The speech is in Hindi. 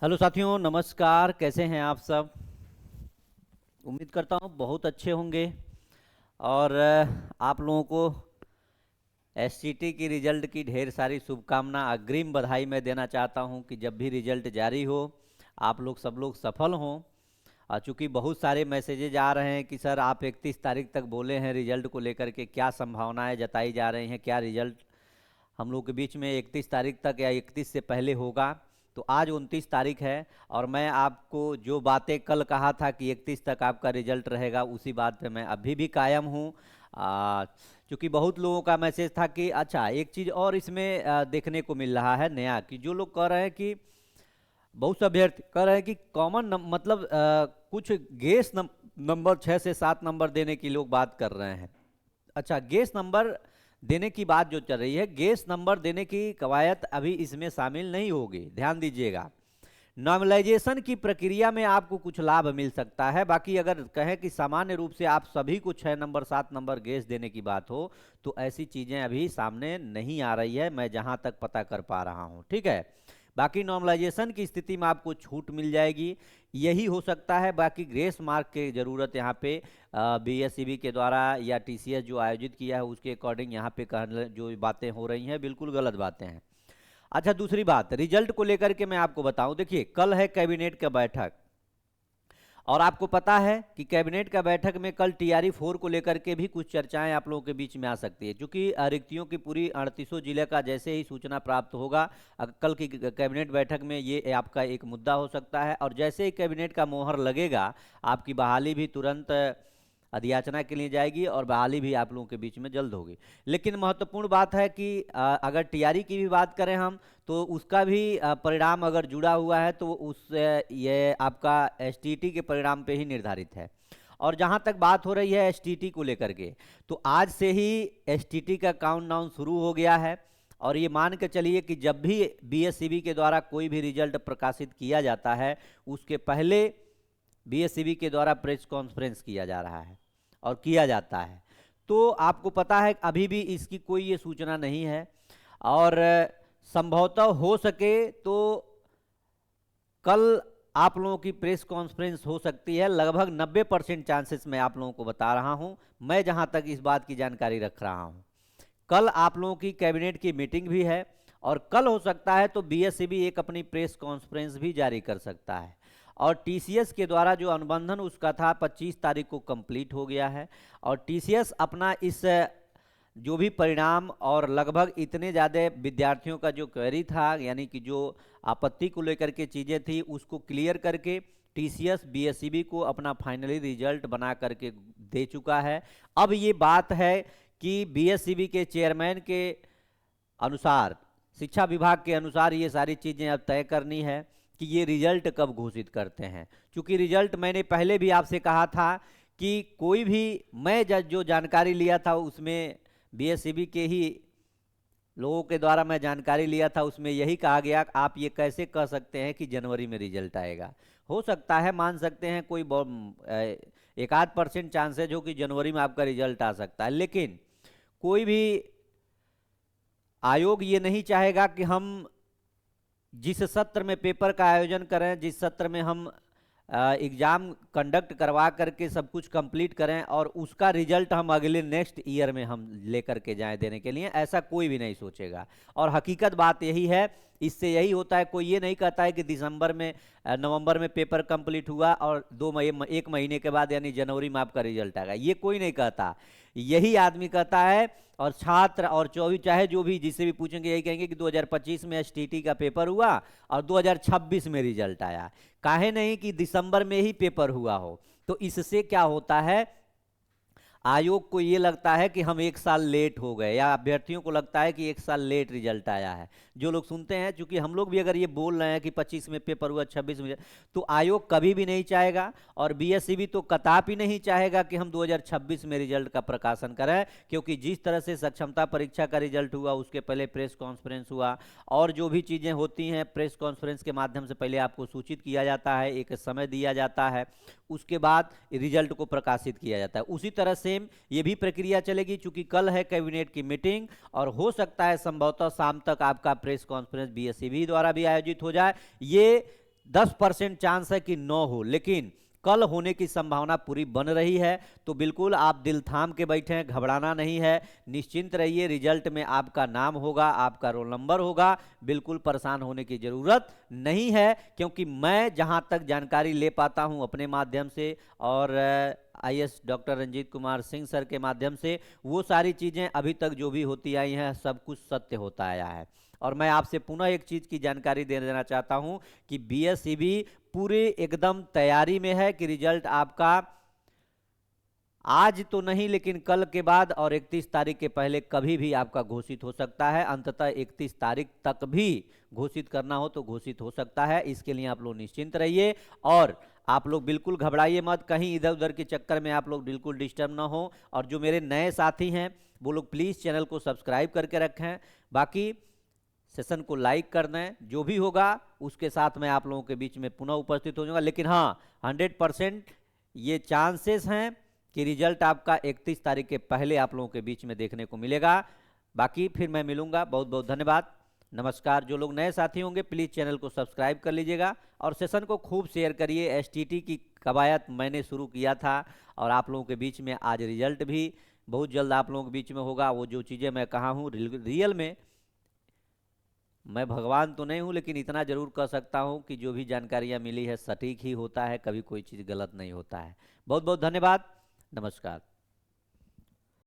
हेलो साथियों, नमस्कार। कैसे हैं आप सब? उम्मीद करता हूँ बहुत अच्छे होंगे। और आप लोगों को एसटीटी की रिजल्ट की ढेर सारी शुभकामना, अग्रिम बधाई मैं देना चाहता हूँ कि जब भी रिजल्ट जारी हो आप लोग सब लोग सफल हों। चूँकि बहुत सारे मैसेजेज आ रहे हैं कि सर आप 31 तारीख तक बोले हैं, रिजल्ट को लेकर के क्या संभावनाएं जताई जा रही हैं, क्या रिजल्ट हम लोग के बीच में 31 तारीख तक या 31 से पहले होगा। तो आज 29 तारीख है और मैं आपको जो बातें कल कहा था कि 31 तक आपका रिजल्ट रहेगा, उसी बात पे मैं अभी भी कायम हूँ। क्योंकि बहुत लोगों का मैसेज था कि अच्छा एक चीज़ और इसमें देखने को मिल रहा है नया, कि जो लोग कह रहे हैं कि बहुत से अभ्यर्थी कह रहे हैं कि कॉमन मतलब कुछ गेस नंबर 6 से 7 नंबर देने की लोग बात कर रहे हैं। अच्छा, गेस नंबर देने की बात जो चल रही है, गेस नंबर देने की कवायद अभी इसमें शामिल नहीं होगी, ध्यान दीजिएगा। नॉर्मलाइजेशन की प्रक्रिया में आपको कुछ लाभ मिल सकता है। बाकी अगर कहें कि सामान्य रूप से आप सभी को 6 नंबर 7 नंबर गेस देने की बात हो, तो ऐसी चीजें अभी सामने नहीं आ रही है, मैं जहां तक पता कर पा रहा हूं। ठीक है, बाकी नॉर्मलाइजेशन की स्थिति में आपको छूट मिल जाएगी, यही हो सकता है। बाकी ग्रेस मार्क की जरूरत यहाँ पे बीएसईबी के द्वारा या टीसीएस जो आयोजित किया है उसके अकॉर्डिंग यहाँ पे जो बातें हो रही हैं बिल्कुल गलत बातें हैं। अच्छा, दूसरी बात रिजल्ट को लेकर के मैं आपको बताऊं, देखिए कल है कैबिनेट का बैठक, और आपको पता है कि कैबिनेट का बैठक में कल टीआरई 4 को लेकर के भी कुछ चर्चाएं आप लोगों के बीच में आ सकती है, क्योंकि रिक्तियों की पूरी 38 जिले का जैसे ही सूचना प्राप्त होगा, कल की कैबिनेट बैठक में ये आपका एक मुद्दा हो सकता है। और जैसे ही कैबिनेट का मोहर लगेगा, आपकी बहाली भी तुरंत अधियाचना के लिए जाएगी और बहाली भी आप लोगों के बीच में जल्द होगी। लेकिन महत्वपूर्ण बात है कि अगर टीआरई की भी बात करें हम, तो उसका भी परिणाम अगर जुड़ा हुआ है तो उस ये आपका एसटीटी के परिणाम पे ही निर्धारित है। और जहां तक बात हो रही है एसटीटी को लेकर के, तो आज से ही एसटीटी का काउंटडाउन शुरू हो गया है। और ये मान के चलिए कि जब भी बीएसईबी के द्वारा कोई भी रिजल्ट प्रकाशित किया जाता है, उसके पहले बीएसईबी के द्वारा प्रेस कॉन्फ्रेंस किया जा रहा है और किया जाता है। तो आपको पता है अभी भी इसकी कोई ये सूचना नहीं है, और संभवतः हो सके तो कल आप लोगों की प्रेस कॉन्फ्रेंस हो सकती है। लगभग 90% चांसेस मैं आप लोगों को बता रहा हूं, मैं जहां तक इस बात की जानकारी रख रहा हूं। कल आप लोगों की कैबिनेट की मीटिंग भी है, और कल हो सकता है तो बीएसईबी एक अपनी प्रेस कॉन्फ्रेंस भी जारी कर सकता है। और टीसीएस के द्वारा जो अनुबंधन उसका था 25 तारीख को कंप्लीट हो गया है, और टीसीएस अपना इस जो भी परिणाम और लगभग इतने ज़्यादा विद्यार्थियों का जो क्वेरी था, यानी कि जो आपत्ति को लेकर के चीज़ें थी, उसको क्लियर करके टीसीएस बीएसईबी को अपना फाइनली रिजल्ट बना करके दे चुका है। अब ये बात है कि बीएसईबी के चेयरमैन के अनुसार, शिक्षा विभाग के अनुसार ये सारी चीज़ें अब तय करनी है कि ये रिजल्ट कब घोषित करते हैं। क्योंकि रिजल्ट मैंने पहले भी आपसे कहा था कि कोई भी, मैं जो जानकारी लिया था उसमें बीएसईबी के ही लोगों के द्वारा मैं जानकारी लिया था, उसमें यही कहा गया आप ये कैसे कह सकते हैं कि जनवरी में रिजल्ट आएगा। हो सकता है, मान सकते हैं कोई 1-8% चांसेज हो कि जनवरी में आपका रिजल्ट आ सकता है, लेकिन कोई भी आयोग ये नहीं चाहेगा कि हम जिस सत्र में पेपर का आयोजन करें, जिस सत्र में हम एग्जाम कंडक्ट करवा करके सब कुछ कंप्लीट करें और उसका रिजल्ट हम अगले नेक्स्ट ईयर में हम लेकर के जाएं देने के लिए, ऐसा कोई भी नहीं सोचेगा। और हकीकत बात यही है, इससे यही होता है। कोई ये नहीं कहता है कि दिसंबर में नवंबर में पेपर कंप्लीट हुआ और 1 महीने के बाद यानी जनवरी में आपका रिजल्ट आएगा, ये कोई नहीं कहता। यही आदमी कहता है, और छात्र और 24 चाहे जो भी जिससे भी पूछेंगे यही कहेंगे कि 2025 में एसटीटी का पेपर हुआ और 2026 में रिजल्ट आया। काहे नहीं कि दिसंबर में ही पेपर हुआ हो। तो इससे क्या होता है, आयोग को ये लगता है कि हम 1 साल लेट हो गए, या अभ्यर्थियों को लगता है कि 1 साल लेट रिजल्ट आया है। जो लोग सुनते हैं, क्योंकि हम लोग भी अगर ये बोल रहे हैं कि 25 में पेपर हुआ 26 में, तो आयोग कभी भी नहीं चाहेगा और बीएसईबी तो कदापि नहीं चाहेगा कि हम 2026 में रिजल्ट का प्रकाशन करें। क्योंकि जिस तरह से सक्षमता परीक्षा का रिजल्ट हुआ, उसके पहले प्रेस कॉन्फ्रेंस हुआ, और जो भी चीज़ें होती हैं प्रेस कॉन्फ्रेंस के माध्यम से पहले आपको सूचित किया जाता है, एक समय दिया जाता है, उसके बाद रिजल्ट को प्रकाशित किया जाता है। उसी तरह सेम ये भी प्रक्रिया चलेगी। चूंकि कल है कैबिनेट की मीटिंग, और हो सकता है संभवतः शाम तक आपका प्रेस कॉन्फ्रेंस बीएसईबी द्वारा भी आयोजित हो जाए। ये 10% चांस है कि 9 हो, लेकिन कल होने की संभावना पूरी बन रही है। तो बिल्कुल आप दिल थाम के बैठे, घबराना नहीं है, निश्चिंत रहिए। रिजल्ट में आपका नाम होगा, आपका रोल नंबर होगा, बिल्कुल परेशान होने की जरूरत नहीं है। क्योंकि मैं जहां तक जानकारी ले पाता हूं अपने माध्यम से और IAS doctor Ranjeet Kumar Singh sir के माध्यम से, वो सारी चीजें अभी तक जो भी होती आई हैं सब कुछ सत्य होता आया है। और मैं आपसे पुनः एक चीज की जानकारी दे देना चाहता हूं कि बीएसईबी पूरे एकदम तैयारी में है कि रिजल्ट आपका आज तो नहीं लेकिन कल के बाद और 31 तारीख के पहले कभी भी आपका घोषित हो सकता है। अंततः 31 तारीख तक भी घोषित करना हो तो घोषित हो सकता है। इसके लिए आप लोग निश्चिंत रहिए और आप लोग बिल्कुल घबराइए मत, कहीं इधर उधर के चक्कर में आप लोग बिल्कुल डिस्टर्ब ना हो। और जो मेरे नए साथी हैं वो लोग प्लीज़ चैनल को सब्सक्राइब करके रखें, बाकी सेशन को लाइक कर दें। जो भी होगा उसके साथ मैं आप लोगों के बीच में पुनः उपस्थित हो जाऊंगा। लेकिन हाँ, 100% ये चांसेस हैं कि रिजल्ट आपका 31 तारीख के पहले आप लोगों के बीच में देखने को मिलेगा। बाकी फिर मैं मिलूंगा। बहुत बहुत धन्यवाद, नमस्कार। जो लोग नए साथी होंगे प्लीज़ चैनल को सब्सक्राइब कर लीजिएगा और सेशन को खूब शेयर करिए। एसटीटी की कवायद मैंने शुरू किया था और आप लोगों के बीच में आज रिजल्ट भी बहुत जल्द आप लोगों के बीच में होगा। वो जो चीज़ें मैं कहा हूँ रियल में मैं भगवान तो नहीं हूं, लेकिन इतना जरूर कह सकता हूं कि जो भी जानकारियां मिली है सटीक ही होता है, कभी कोई चीज़ गलत नहीं होता है। बहुत बहुत धन्यवाद, नमस्कार।